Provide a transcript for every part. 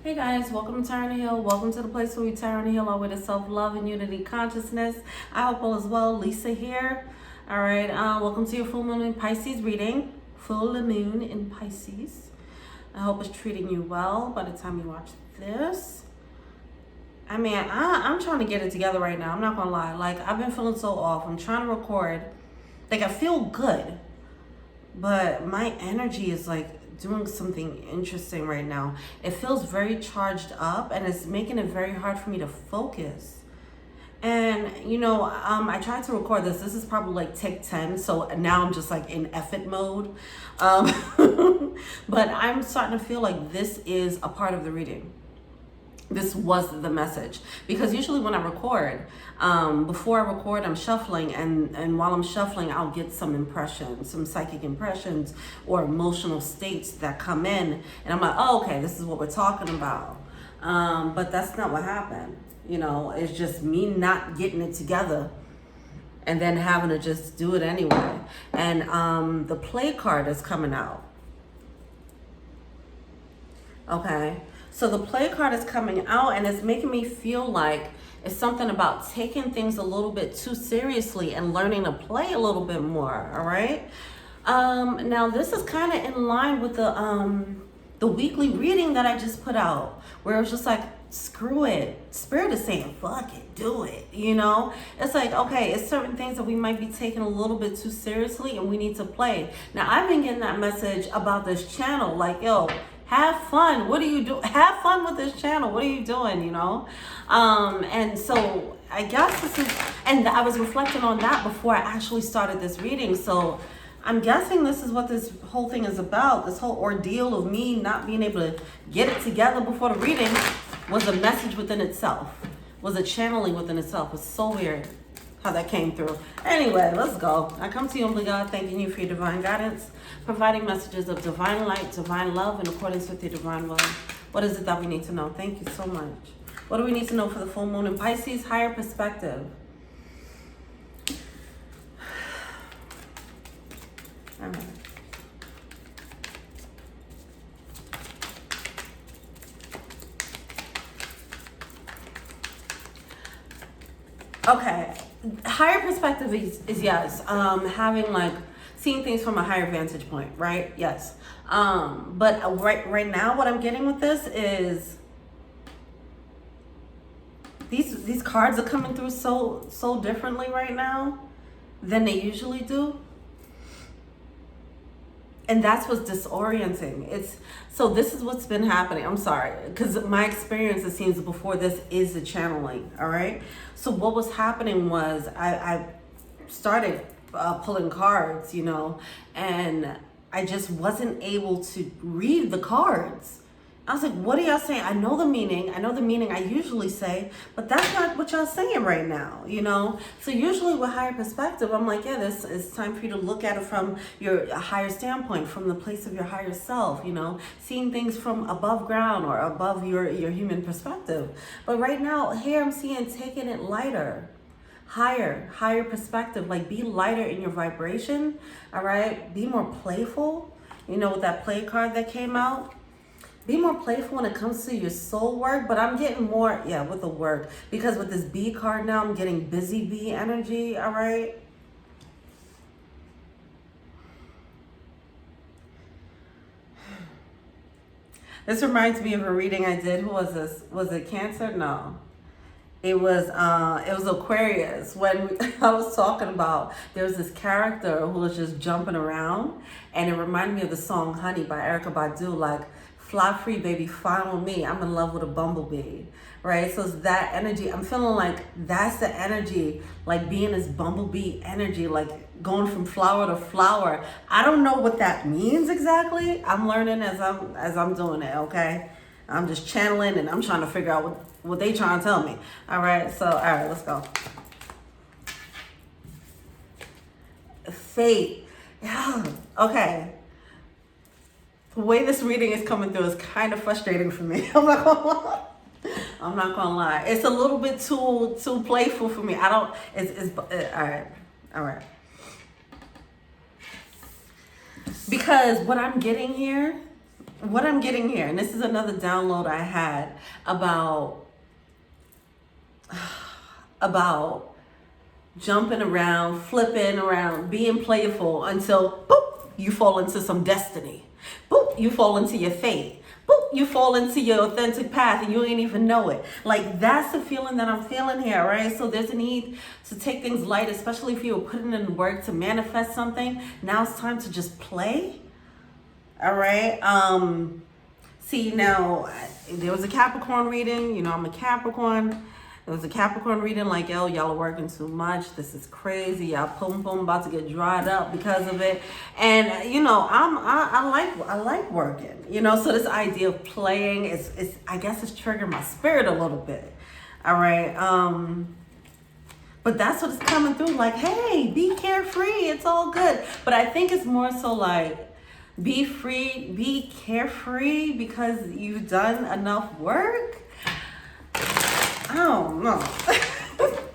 Hey guys, welcome to Turn the Hill. Welcome to the place where we turn the hill over to self-love and unity consciousness. I hope all is well. Lisa here. All right, welcome to your full moon in Pisces reading. Full moon in Pisces. I hope it's treating you well by the time you watch this. I mean, I'm trying to get it together right now. I'm not gonna lie. Like, I've been feeling so off. I'm trying to record. Like, I feel good, but my energy is like doing something interesting right now. It feels very charged up and it's making it very hard for me to focus. And you know, I tried to record this. This is probably like take 10, so now I'm just like in effort mode. But I'm starting to feel like this is a part of the reading. This was the message, because usually when I record, before I record, I'm shuffling, and while I'm shuffling, I'll get some impressions, some psychic impressions or emotional states that come in, and I'm like, oh, okay, this is what we're talking about. But that's not what happened. You know, it's just me not getting it together and then having to just do it anyway. And the play card is coming out. Okay. So the play card is coming out and it's making me feel like it's something about taking things a little bit too seriously and learning to play a little bit more, all right? Now this is kind of in line with the weekly reading that I just put out, where it was just like, screw it. Spirit is saying, fuck it, do it, you know? It's like, okay, it's certain things that we might be taking a little bit too seriously and we need to play. Now, I've been getting that message about this channel, like, yo, have fun. What do you do? Have fun with this channel. What are you doing, you know? And so I guess this is, and I was reflecting on that before I actually started this reading. So I'm guessing this is what this whole thing is about. This whole ordeal of me not being able to get it together before the reading was a message within itself, was a channeling within itself. It's so weird how that came through. Anyway, let's go. I come to you, humbly God, thanking you for your divine guidance, providing messages of divine light, divine love in accordance with your divine will. What is it that we need to know? Thank you so much. What do we need to know for the full moon in Pisces? Higher perspective. All right. Okay, higher perspective is yes, having like seeing things from a higher vantage point, right? Yes. But right now what I'm getting with this is these cards are coming through so differently right now than they usually do. And that's what's disorienting. So this is what's been happening. I'm sorry, because my experience, it seems, before this is the channeling, all right? So what was happening was I started pulling cards, you know, and I just wasn't able to read the cards. I was like, what are y'all saying? I know the meaning I usually say, but that's not what y'all saying right now, you know? So usually with higher perspective, I'm like, yeah, this is time for you to look at it from your higher standpoint, from the place of your higher self, you know, seeing things from above ground or above your human perspective. But right now, here I'm seeing taking it lighter, higher perspective, like be lighter in your vibration, all right? Be more playful, you know, with that play card that came out. Be more playful when it comes to your soul work, but I'm getting more, yeah, with the work. Because with this bee card now, I'm getting busy bee energy, all right? This reminds me of a reading I did. Who was this? Was it Cancer? No. It was Aquarius. When I was talking about, there was this character who was just jumping around, and it reminded me of the song Honey by Erykah Badu, like, fly free, baby, follow me. I'm in love with a bumblebee, right? So it's that energy. I'm feeling like that's the energy, like being this bumblebee energy, like going from flower to flower. I don't know what that means exactly. I'm learning as I'm doing it, okay? I'm just channeling and I'm trying to figure out what they trying to tell me. All right, so, all right, let's go. Fate. Yeah, okay. The way this reading is coming through is kind of frustrating for me. I'm not gonna lie. It's a little bit too playful for me. All right. Because what I'm getting here what I'm getting here, and this is another download I had about jumping around, flipping around, being playful until boop, you fall into some destiny. Boop, you fall into your fate. Boop, you fall into your authentic path and you ain't even know it. Like, that's the feeling that I'm feeling here, right? So there's a need to take things light, especially if you were putting in work to manifest something. Now it's time to just play. All right. See, now there was a Capricorn reading. You know, I'm a Capricorn. There was a Capricorn reading like, yo, y'all are working too much. This is crazy. Y'all pum about to get dried up because of it. And you know, I like working. You know, so this idea of playing is I guess it's triggered my spirit a little bit. All right. But that's what's coming through. Like, hey, be carefree. It's all good. But I think it's more so like, be free, be carefree because you've done enough work. I don't know.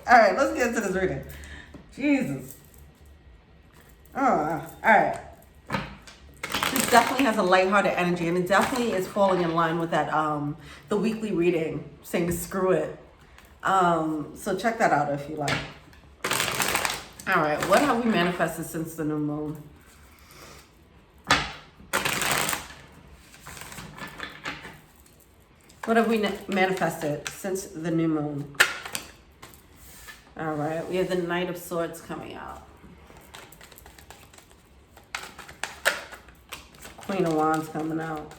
All right, let's get into this reading. Jesus. All right. This definitely has a lighthearted energy, and it definitely is falling in line with that the weekly reading saying screw it. So check that out if you like. All right, what have we manifested since the new moon? What have we manifested since the new moon? All right, we have the Knight of Swords coming out. Queen of Wands coming out.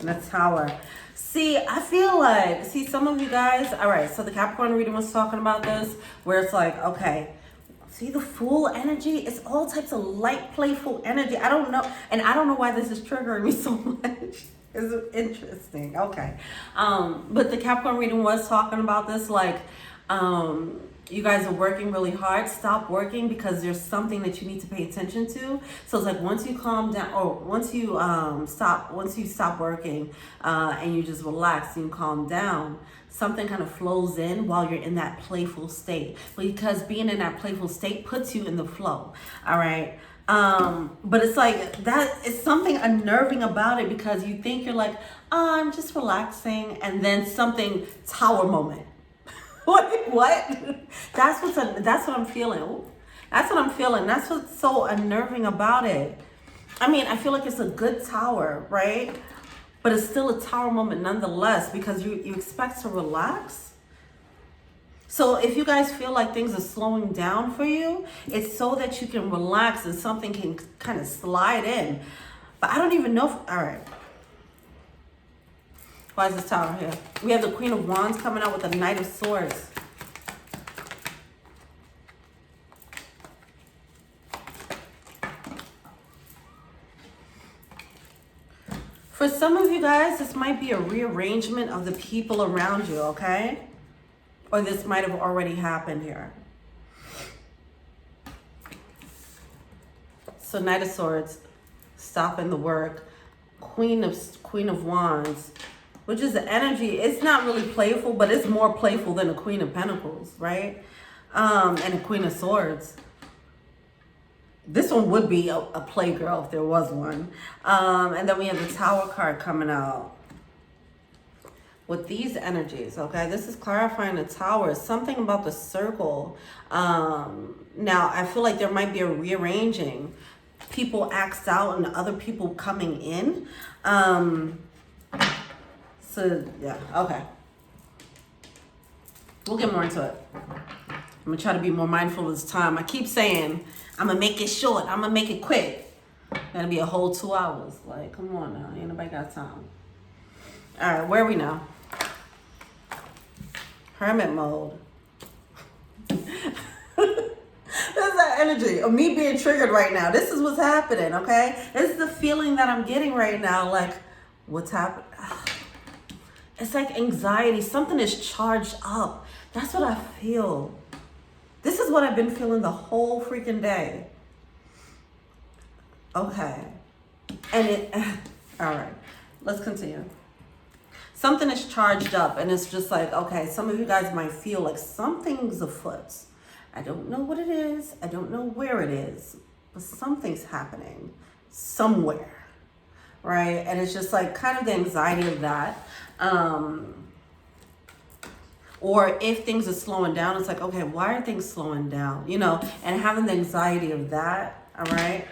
And the Tower. See, I feel like, some of you guys, all right, so the Capricorn reading was talking about this, where it's like, okay, see the Fool energy? It's all types of light, playful energy. I don't know, and I don't know why this is triggering me so much. It's interesting. Okay. But the Capricorn reading was talking about this, like, you guys are working really hard. Stop working because there's something that you need to pay attention to. So it's like once you calm down, or once you stop working and you just relax and you calm down, something kind of flows in while you're in that playful state. Because being in that playful state puts you in the flow. All right. But it's like that is something unnerving about it because you think you're like, oh, I'm just relaxing, and then something tower moment. What? That's what I'm feeling. Ooh, that's what I'm feeling. That's what's so unnerving about it. I mean, I feel like it's a good tower, right? But it's still a tower moment nonetheless because you expect to relax. So if you guys feel like things are slowing down for you, it's so that you can relax and something can kind of slide in. But I don't even know all right. Why is this tower here? We have the Queen of Wands coming out with the Knight of Swords. For some of you guys, this might be a rearrangement of the people around you, okay? Or this might have already happened here. So Knight of Swords, stopping the work. Queen of Wands, which is the energy. It's not really playful, but it's more playful than a Queen of Pentacles, right? And a Queen of Swords. This one would be a playgirl if there was one. And then we have the Tower card coming out. With these energies, okay, this is clarifying the Tower. Something about the circle. Now, I feel like there might be a rearranging. People axed out and other people coming in. So, yeah, okay. We'll get more into it. I'm going to try to be more mindful of this time. I keep saying, I'm going to make it short. I'm going to make it quick. That'll be a whole 2 hours. Like, come on now. Ain't nobody got time. All right, where are we now? Hermit mode. This is that energy of me being triggered right now. This is what's happening, okay? This is the feeling that I'm getting right now. Like, what's happening? It's like anxiety. Something is charged up. That's what I feel. This is what I've been feeling the whole freaking day. Okay. And all right, let's continue. Something is charged up and it's just like, okay, some of you guys might feel like something's afoot. I don't know what it is. I don't know where it is, but something's happening somewhere. right? And it's just like kind of the anxiety of that. Or if things are slowing down, it's like, okay, why are things slowing down? You know, and having the anxiety of that, all right?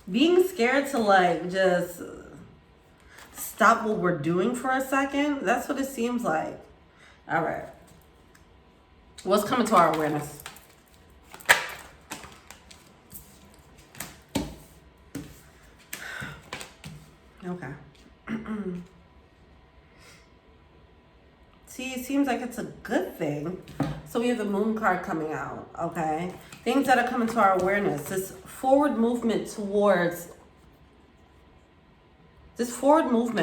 Being scared to like just stop what we're doing for a second. That's what it seems like. All right. What's coming to our awareness? Okay. See, it seems like it's a good thing. So we have the moon card coming out, okay? Things that are coming to our awareness. This forward movement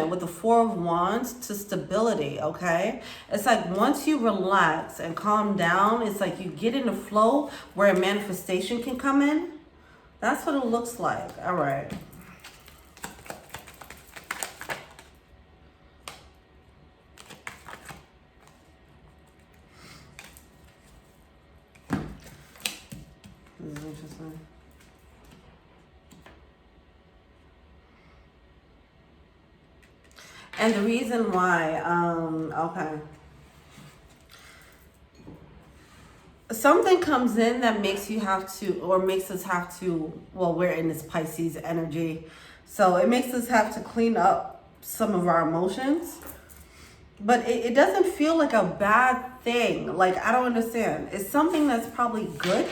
with the Four of Wands to stability, okay? It's like once you relax and calm down, it's like you get in the flow where a manifestation can come in. That's what it looks like. All right. This is interesting. And the reason why, okay. Something comes in that makes you have to, or makes us have to, well, we're in this Pisces energy. So it makes us have to clean up some of our emotions. But it doesn't feel like a bad thing. Like, I don't understand. It's something that's probably good.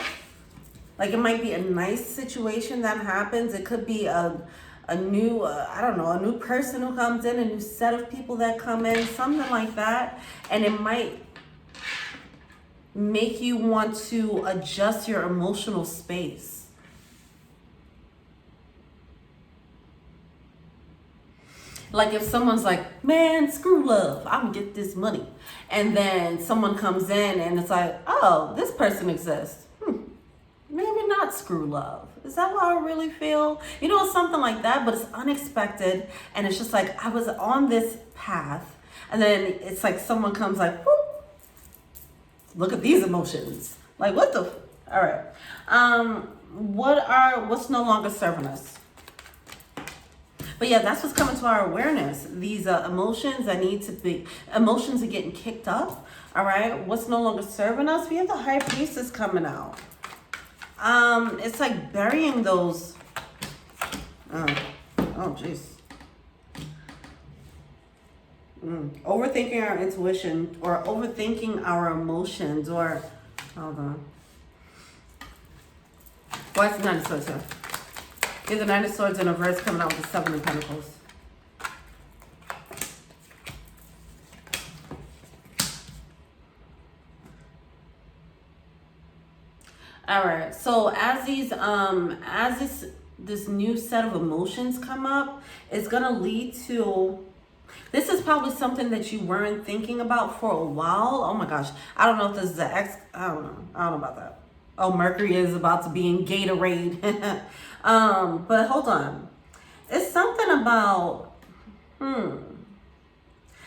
Like, it might be a nice situation that happens. It could be a new, I don't know, a new person who comes in, a new set of people that come in, something like that. And it might make you want to adjust your emotional space. Like if someone's like, man, screw love, I'm gonna get this money. And then someone comes in and it's like, oh, this person exists. Maybe not screw love. Is that how I really feel? You know, something like that, but it's unexpected. And it's just like, I was on this path. And then it's like someone comes like, whoop, look at these emotions. Like, what the? All right. What's no longer serving us? But yeah, that's what's coming to our awareness. These emotions that need to be, emotions are getting kicked up. All right. What's no longer serving us? We have the High Priestess coming out. It's like burying those, oh jeez. Overthinking our intuition or overthinking our emotions or, hold on. Why is the Nine of Swords here? We have the Nine of Swords in reverse coming out with the Seven of Pentacles. All right, so as these, this new set of emotions come up, it's gonna lead to, this is probably something that you weren't thinking about for a while. Oh my gosh, I don't know if this is the ex, I don't know about that. Oh, Mercury is about to be in Gatorade. But hold on, it's something about,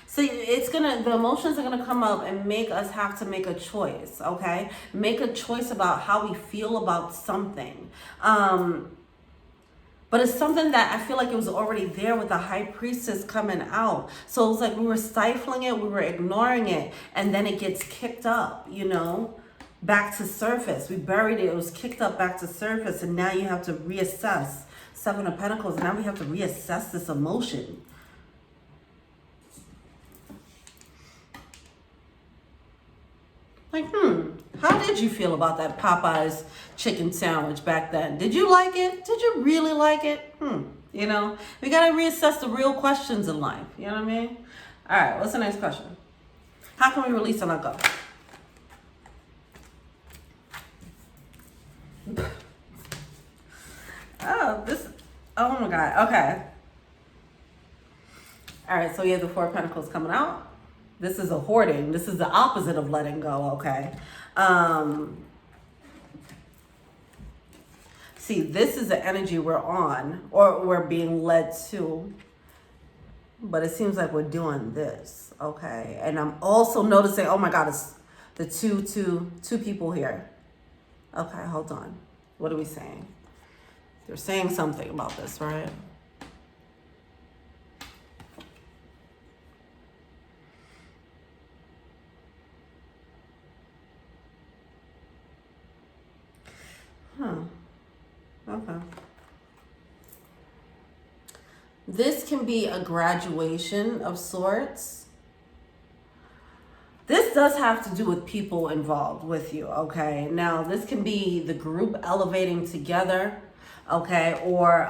See, the emotions are gonna come up and make us have to make a choice, okay? Make a choice about how we feel about something. But it's something that I feel like it was already there with the High Priestess coming out. So it was like we were stifling it, we were ignoring it, and then it gets kicked up, you know, back to surface. We buried it, it was kicked up back to surface, and now you have to reassess. Seven of Pentacles, now we have to reassess this emotion. Like, how did you feel about that Popeye's chicken sandwich back then? Did you like it? Did you really like it? You know, we got to reassess the real questions in life. You know what I mean? All right, what's the next question? How can we release and let go? Oh my God, okay. All right, so we have the Four of Pentacles coming out. This is a hoarding. This is the opposite of letting go, okay? See, this is the energy we're on, or we're being led to. But it seems like we're doing this, okay? And I'm also noticing, oh my God, it's the two people here. Okay, hold on. What are we saying? They're saying something about this, right? Huh. Okay. This can be a graduation of sorts. This does have to do with people involved with you, okay? Now, this can be the group elevating together, okay? Or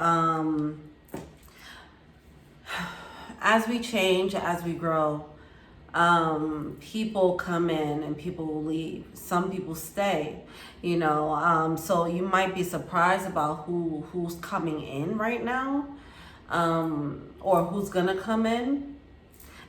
as we change, as we grow, people come in and people will leave. Some people stay, you know. So you might be surprised about who's coming in right now, or who's gonna come in,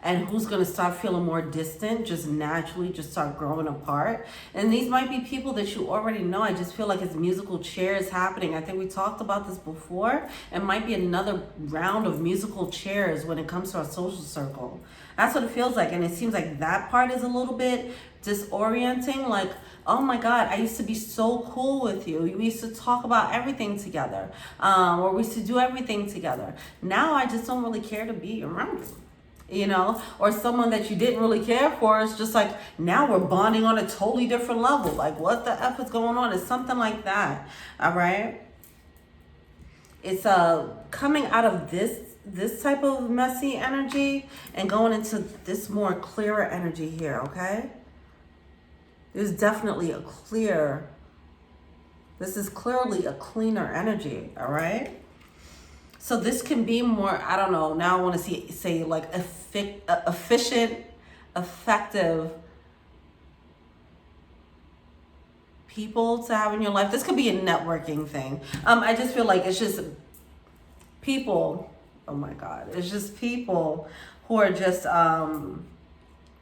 and who's gonna start feeling more distant, just naturally, just start growing apart. And these might be people that you already know. I just feel like it's musical chairs happening. I think we talked about this before. It might be another round of musical chairs when it comes to our social circle. That's what it feels like. And it seems like that part is a little bit disorienting. Like, oh my God, I used to be so cool with you. We used to talk about everything together. Or we used to do everything together. Now I just don't really care to be around you. You know, or someone that you didn't really care for is just like, now we're bonding on a totally different level. Like, what the F is going on? It's something like that. All right. It's coming out of this type of messy energy and going into this more clearer energy here. Okay. There's definitely this is clearly a cleaner energy. All right. So this can be more, I don't know, now I want to say like efficient, effective people to have in your life. This could be a networking thing. I just feel like it's just people, oh my God, it's just people who are just a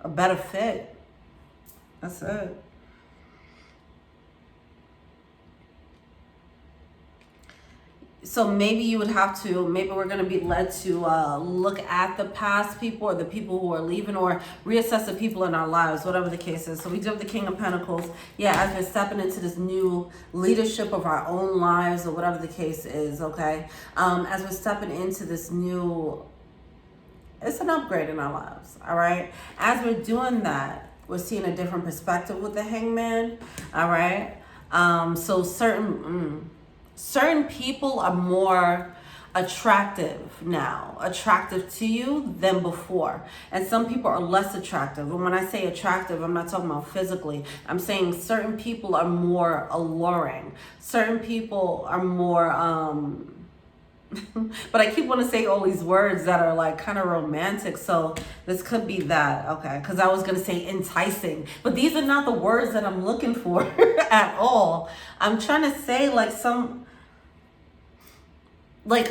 better fit. That's it. So maybe you would have to, maybe we're going to be led to look at the past people or the people who are leaving, or reassess the people in our lives, whatever the case is. So we do have the King of Pentacles. Yeah, as we're stepping into this new leadership of our own lives, or whatever the case is, okay? As we're stepping into this new, it's an upgrade in our lives, all right? As we're doing that, we're seeing a different perspective with the Hangman, all right? So certain people are more attractive now, attractive to you than before. And some people are less attractive. And when I say attractive, I'm not talking about physically. I'm saying certain people are more alluring. Certain people are more, but I keep wanting to say all these words that are like kind of romantic. So this could be that, okay? Because I was going to say enticing. But these are not the words that I'm looking for at all. I'm trying to say like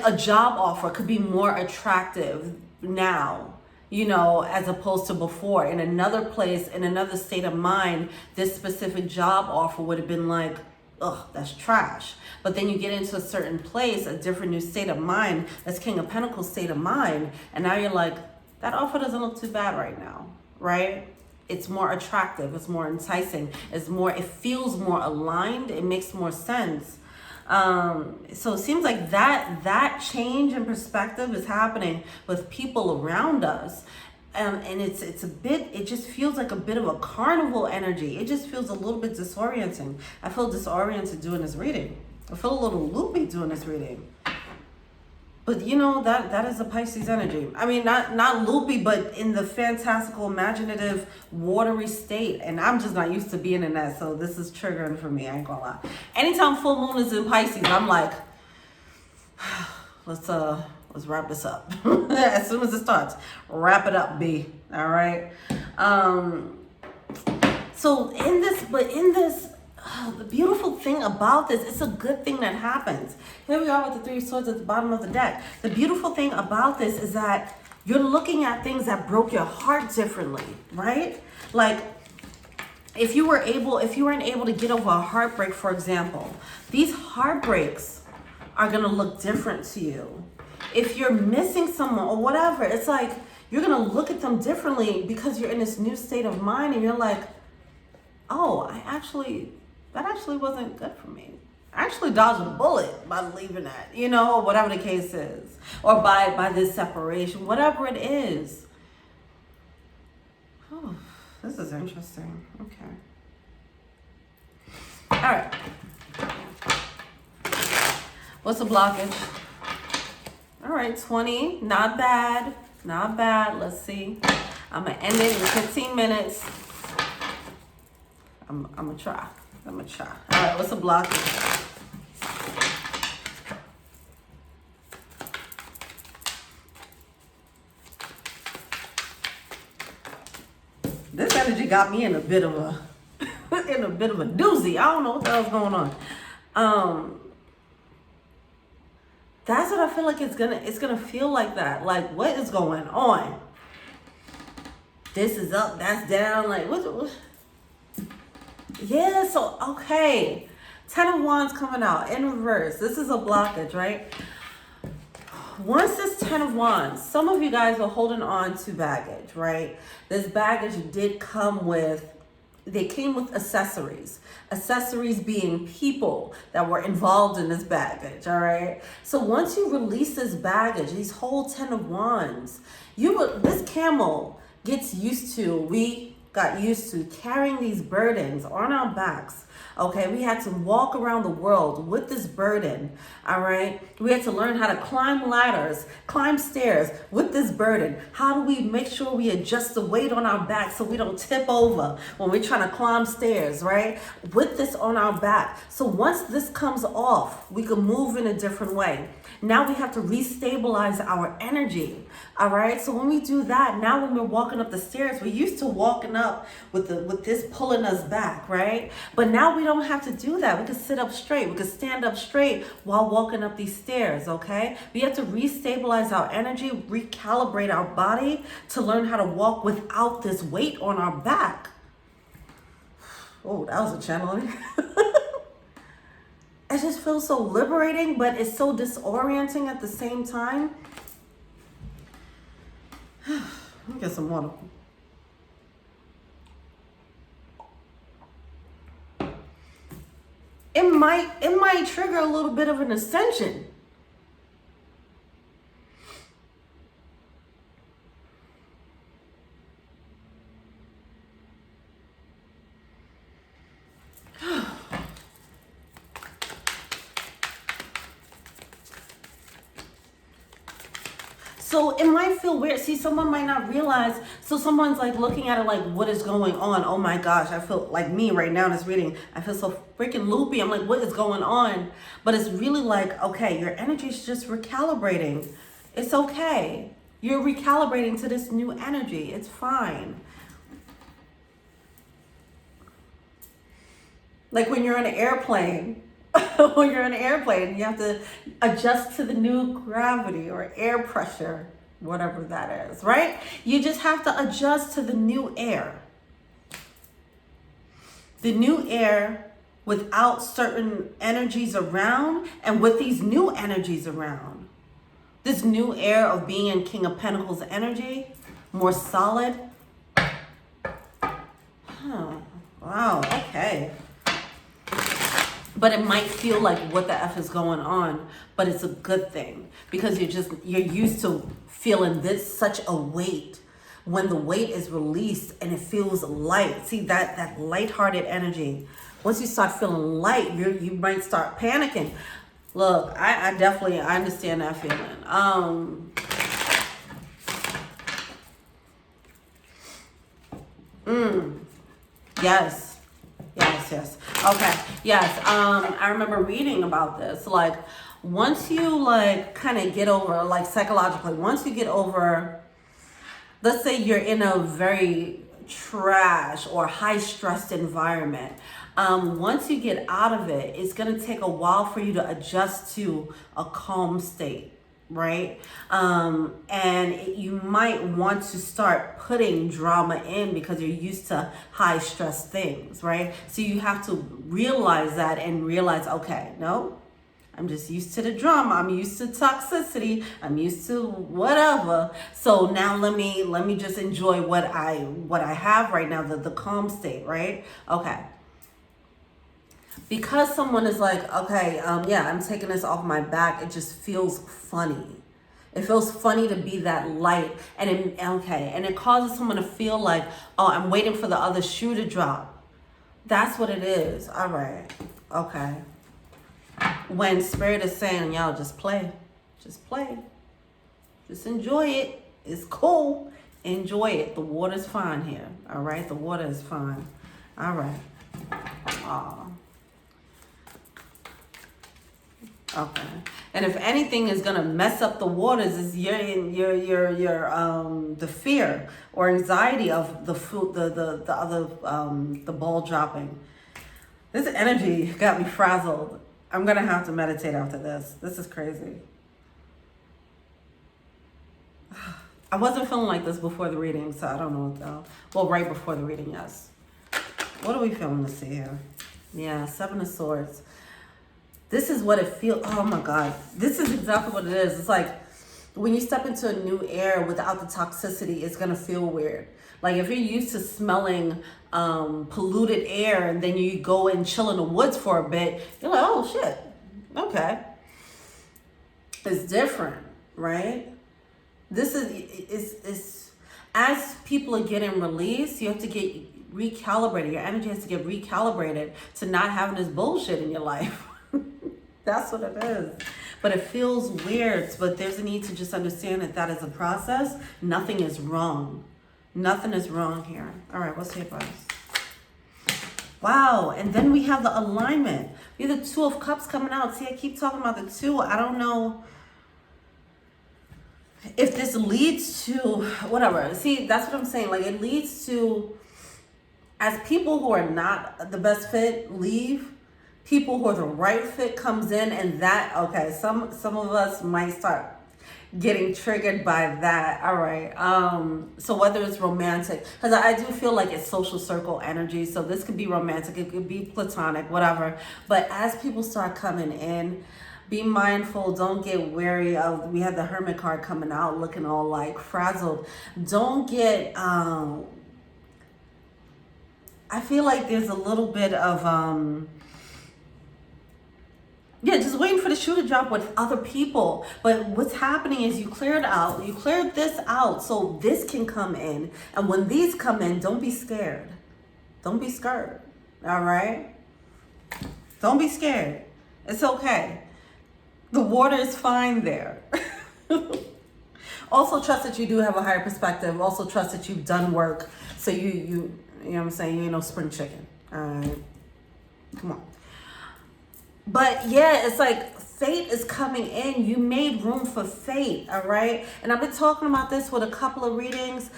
a job offer could be more attractive now, you know, as opposed to before. In another place, in another state of mind, this specific job offer would have been like, ugh, that's trash. But then you get into a certain place, a different new state of mind, that's King of Pentacles state of mind, and now you're like, that offer doesn't look too bad right now, right? It's more attractive, it's more enticing, it feels more aligned, it makes more sense. So it seems like that change in perspective is happening with people around us. And it just feels like a bit of a carnival energy. It just feels a little bit disorienting. I feel disoriented doing this reading. I feel a little loopy doing this reading. But you know, that is a Pisces energy. I mean, not loopy, but in the fantastical, imaginative, watery state. And I'm just not used to being in that. So this is triggering for me. I ain't gonna lie. Anytime full moon is in Pisces, I'm like, let's wrap this up. As soon as it starts, wrap it up, B. All right. So in this, the beautiful thing about this, it's a good thing that happens. Here we are with the Three of Swords at the bottom of the deck. The beautiful thing about this is that you're looking at things that broke your heart differently, right? Like if you weren't able to get over a heartbreak, for example, these heartbreaks are going to look different to you. If you're missing someone or whatever, it's like you're going to look at them differently because you're in this new state of mind and you're like, oh, that actually wasn't good for me. actually dodged a bullet by leaving that, you know, or whatever the case is, or by this separation, whatever it is. Oh, this is interesting. Okay. All right. What's the blockage? All right, 20. Not bad. Not bad. Let's see. I'm going to end it in 15 minutes. I'm going to try. I'm going to try. All right, what's the blockage? This energy got me in a bit of a doozy. I don't know what the hell's going on. That's what I feel like it's gonna feel like that. Like, what is going on? This is up, that's down. Like, what? Yeah, so okay. 10 of Wands coming out in reverse. This is a blockage, right? Once this 10 of Wands, some of you guys are holding on to baggage, right? This baggage did come with, they came with accessories. Accessories being people that were involved in this baggage, all right? So once you release this baggage, these whole 10 of Wands, this camel gets used to, we got used to carrying these burdens on our backs. Okay, we had to walk around the world with this burden, all right? We had to learn how to climb ladders, climb stairs with this burden. How do we make sure we adjust the weight on our back so we don't tip over when we're trying to climb stairs, right? With this on our back. So once this comes off, we can move in a different way. Now we have to restabilize our energy, all right? So when we do that, now when we're walking up the stairs, we're used to walking up with this pulling us back, right? But now we don't have to do that. We can sit up straight. We can stand up straight while walking up these stairs, okay? We have to restabilize our energy, recalibrate our body to learn how to walk without this weight on our back. Oh, that was a channeling. It just feels so liberating, but it's so disorienting at the same time. Let me get some water. It might trigger a little bit of an ascension. So it might feel weird. See, someone might not realize. So someone's like looking at it like, what is going on? Oh my gosh, I feel like me right now in this reading. I feel so freaking loopy. I'm like, what is going on? But it's really like, okay, your energy is just recalibrating. It's okay. You're recalibrating to this new energy. It's fine. Like when you're on an airplane. When you're in an airplane, you have to adjust to the new gravity or air pressure, whatever that is, right? You just have to adjust to the new air. The new air without certain energies around and with these new energies around. This new air of being in King of Pentacles energy, more solid. Wow, okay. But it might feel like what the F is going on, but it's a good thing because you're used to feeling such a weight. When the weight is released and it feels light, see that lighthearted energy. Once you start feeling light, you might start panicking. Look, I understand that feeling. Yes. Okay. Yes. I remember reading about this. Like, once you like kind of get over, like psychologically, once you get over, let's say you're in a very trash or high stressed environment. Once you get out of it, it's going to take a while for you to adjust to a calm state. Right? And you might want to start putting drama in because you're used to high stress things, right? So you have to realize that and realize, okay, no, I'm just used to the drama. I'm used to toxicity. I'm used to whatever. So now let me just enjoy what I have right now, the calm state, right? Okay. because someone is like, okay, yeah, I'm taking this off my back, it just feels funny. It feels funny to be that light, and it causes someone to feel like, oh, I'm waiting for the other shoe to drop. That's what it is. All right. Okay. When Spirit is saying, y'all, just play. Just play. Just enjoy it. It's cool. Enjoy it. The water's fine here. All right? The water is fine. All right. Aw. Okay. And if anything is gonna mess up the waters, is the fear or anxiety of the food, the ball dropping. This energy got me frazzled. I'm gonna have to meditate after this. This is crazy. I wasn't feeling like this before the reading, so I don't know what though. Well, right before the reading, yes. What are we feeling to see here? Yeah, 7 of Swords. This is what it feels. Oh my God. This is exactly what it is. It's like when you step into a new air without the toxicity, it's going to feel weird. Like if you're used to smelling polluted air and then you go and chill in the woods for a bit, you're like, oh shit. Okay. It's different, right? This is as people are getting released, you have to get recalibrated. Your energy has to get recalibrated to not having this bullshit in your life. That's what it is. But it feels weird, but there's a need to just understand that that is a process. Nothing is wrong. Nothing is wrong here. All right, what's the advice? Wow, and then we have the alignment. We have the 2 of Cups coming out. See, I keep talking about the 2. I don't know if this leads to whatever. See, that's what I'm saying. Like it leads to, as people who are not the best fit leave, people who are the right fit comes in, and that, okay, some of us might start getting triggered by that. All right. So whether it's romantic, because I do feel like it's social circle energy. So this could be romantic, it could be platonic, whatever. But as people start coming in, be mindful. Don't get wary of, we have the Hermit card coming out looking all like frazzled. Don't get, I feel like there's a little bit of, yeah, just waiting for the shoe to drop with other people. But what's happening is you cleared this out so this can come in. And when these come in, don't be scared. Don't be scared. All right? Don't be scared. It's okay. The water is fine there. Also trust that you do have a higher perspective. Also trust that you've done work. So you know what I'm saying? You ain't no spring chicken. All right? Come on. But yeah, it's like fate is coming in. You made room for fate, all right? And I've been talking about this with a couple of readings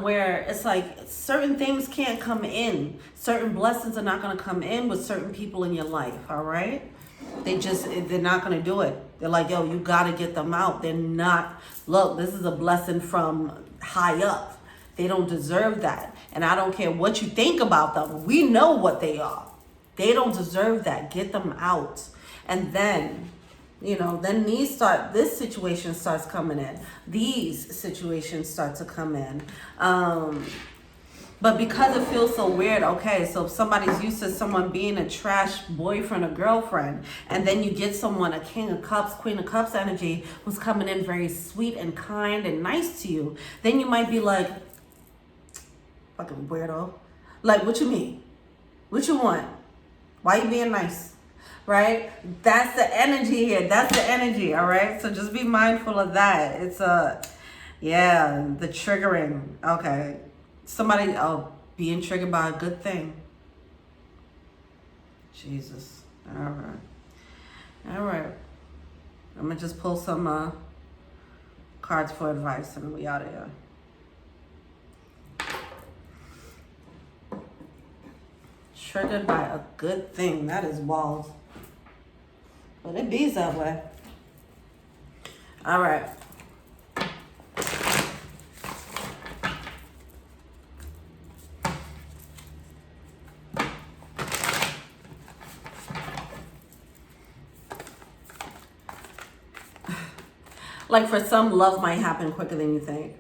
where it's like certain things can't come in. Certain blessings are not going to come in with certain people in your life, all right? They're not going to do it. They're like, yo, you got to get them out. They're not, look, this is a blessing from high up. They don't deserve that. And I don't care what you think about them. We know what they are. They don't deserve that. Get them out. And then, then this situation starts coming in. These situations start to come in. But because it feels so weird, okay, so if somebody's used to someone being a trash boyfriend or girlfriend, and then you get someone, a King of Cups, Queen of Cups energy, who's coming in very sweet and kind and nice to you, then you might be like, fucking weirdo. Like, what you mean? What you want? Why you being nice, right? That's the energy here. That's the energy, all right? So just be mindful of that. It's the triggering. Okay. Somebody, being triggered by a good thing. Jesus. All right. All right. I'm going to just pull some cards for advice and we out of here. Triggered by a good thing. That is wild. But it bees that way. All right. Like for some, love might happen quicker than you think.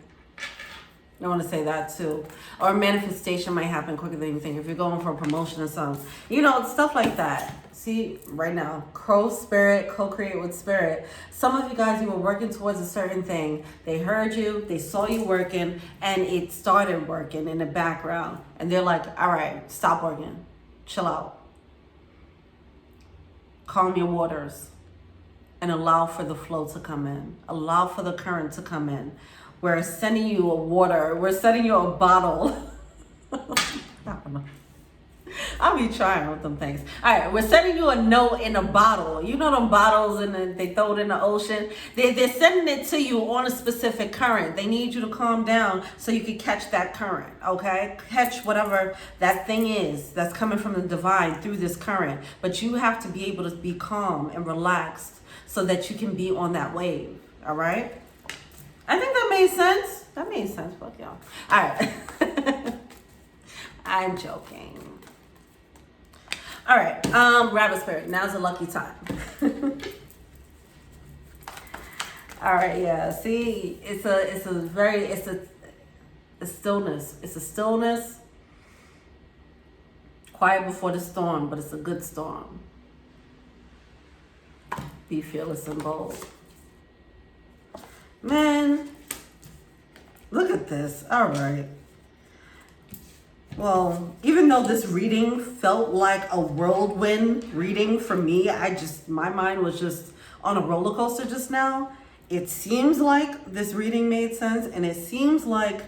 I want to say that too. Or manifestation might happen quicker than you think. If you're going for a promotion or something. You know, stuff like that. See, right now, co-spirit, co-create with spirit. Some of you guys, you were working towards a certain thing. They heard you, they saw you working, and it started working in the background. And they're like, all right, stop working. Chill out. Calm your waters. And allow for the flow to come in. Allow for the current to come in. We're sending you a water. We're sending you a bottle. I don't know. I'll be trying with them things. All right, we're sending you a note in a bottle. You know them bottles and they throw it in the ocean? They're sending it to you on a specific current. They need you to calm down so you can catch that current, okay? Catch whatever that thing is that's coming from the divine through this current. But you have to be able to be calm and relaxed so that you can be on that wave, all right? I think that made sense. That made sense, fuck y'all. All right. I'm joking. All right, Rabbit Spirit, now's a lucky time. All right, yeah, see, it's a stillness. It's a stillness, quiet before the storm, but it's a good storm. Be fearless and bold. Man, look at this. All right. Well, even though this reading felt like a whirlwind reading for me, my mind was just on a roller coaster just now. It seems like this reading made sense, and it seems like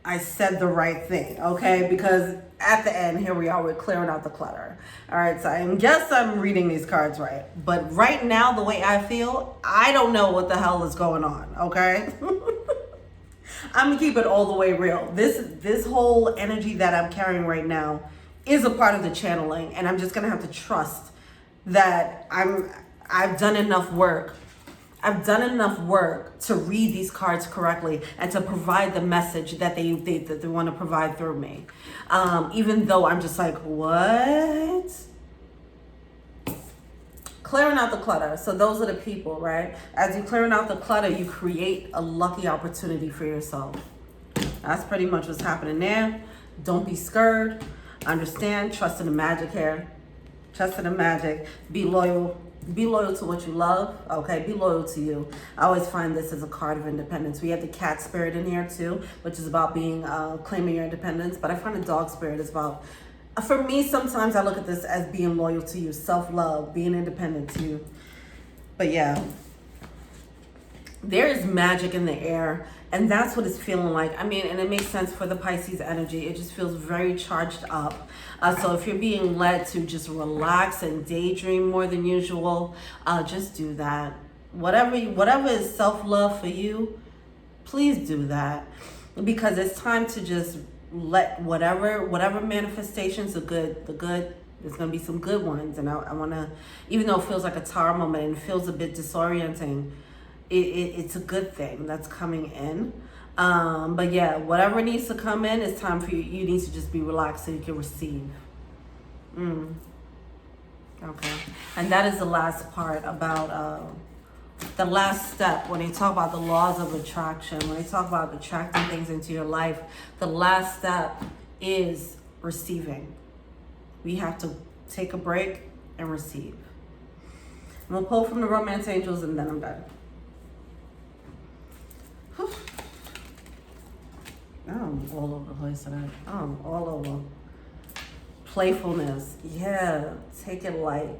I said the right thing, okay? Because at the end, here we are, we're clearing out the clutter. All right, so I guess I'm reading these cards right. But right now, the way I feel, I don't know what the hell is going on, okay? I'm gonna keep it all the way real. This whole energy that I'm carrying right now is a part of the channeling, and I'm just gonna have to trust that I've done enough work. I've done enough work to read these cards correctly and to provide the message that they want to provide through me. Even though I'm just like, what? Clearing out the clutter. So those are the people, right? As you're clearing out the clutter, you create a lucky opportunity for yourself. That's pretty much what's happening there. Don't be scared. Understand. Trust in the magic here. Trust in the magic. Be loyal. Be loyal to what you love, okay? Be loyal to you. I always find this as a card of independence. We have the cat spirit in here too, which is about being, claiming your independence. But I find the dog spirit is about, for me, sometimes I look at this as being loyal to you, self-love, being independent to you. But yeah, there is magic in the air, and that's what it's feeling like. I mean, and it makes sense for the Pisces energy. It just feels very charged up. So if you're being led to just relax and daydream more than usual, just do that. Whatever is self-love for you, please do that. Because it's time to just let whatever manifestations are good, there's going to be some good ones. And I want to, even though it feels like a tower moment and it feels a bit disorienting, it's a good thing that's coming in. But yeah, whatever needs to come in, it's time for you. You need to just be relaxed so you can receive. Okay. And that is the last part about the last step when they talk about the laws of attraction, when they talk about attracting things into your life. The last step is receiving. We have to take a break and receive. I'm going to pull from the Romance Angels and then I'm done. I'm all over the place today. I'm all over. Playfulness. Yeah, take it light.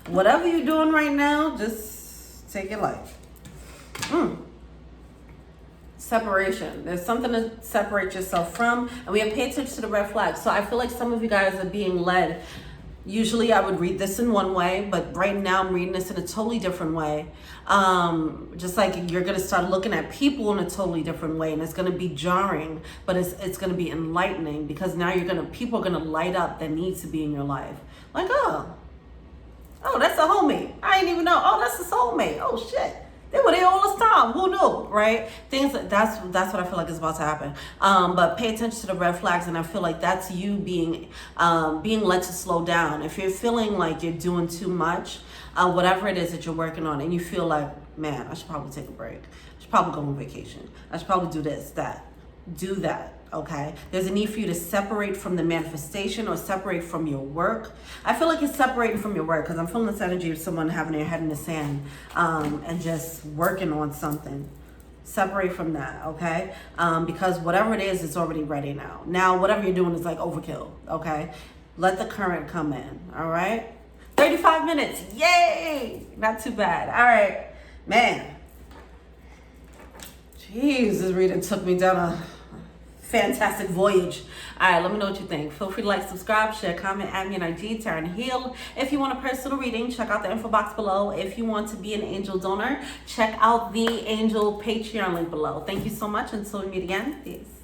Whatever you're doing right now, just take it light. Separation. There's something to separate yourself from. And we have paid attention to the red flags. So I feel like some of you guys are being led. Usually I would read this in one way, but right now I'm reading this in a totally different way. Just like you're going to start looking at people in a totally different way, and it's going to be jarring, but it's going to be enlightening, because now people are going to light up that needs to be in your life. Like, oh, that's a homie. I didn't even know. Oh, that's a soulmate. Oh shit. They were there all this time. Who knew, right? Things that's what I feel like is about to happen. But pay attention to the red flags, and I feel like that's you being led to slow down. If you're feeling like you're doing too much, whatever it is that you're working on, and you feel like, man, I should probably take a break. I should probably go on vacation. I should probably do this, that. do that. Okay, there's a need for you to separate from the manifestation or separate from your work. I feel like it's separating from your work because I'm feeling this energy of someone having their head in the sand and just working on something. Separate from that, okay? Because whatever it is, it's already ready now. Now, whatever you're doing is like overkill, okay? Let the current come in, all right? 35 minutes, yay! Not too bad. All right, man. Jeez, this reading took me down a fantastic voyage. All right, let me know what you think. Feel free to like, subscribe, share, comment, add me an IG, Tarot and Heal. If you want a personal reading, check out the info box below. If you want to be an angel donor, check out the angel Patreon link below. Thank you so much. Until we meet again, peace.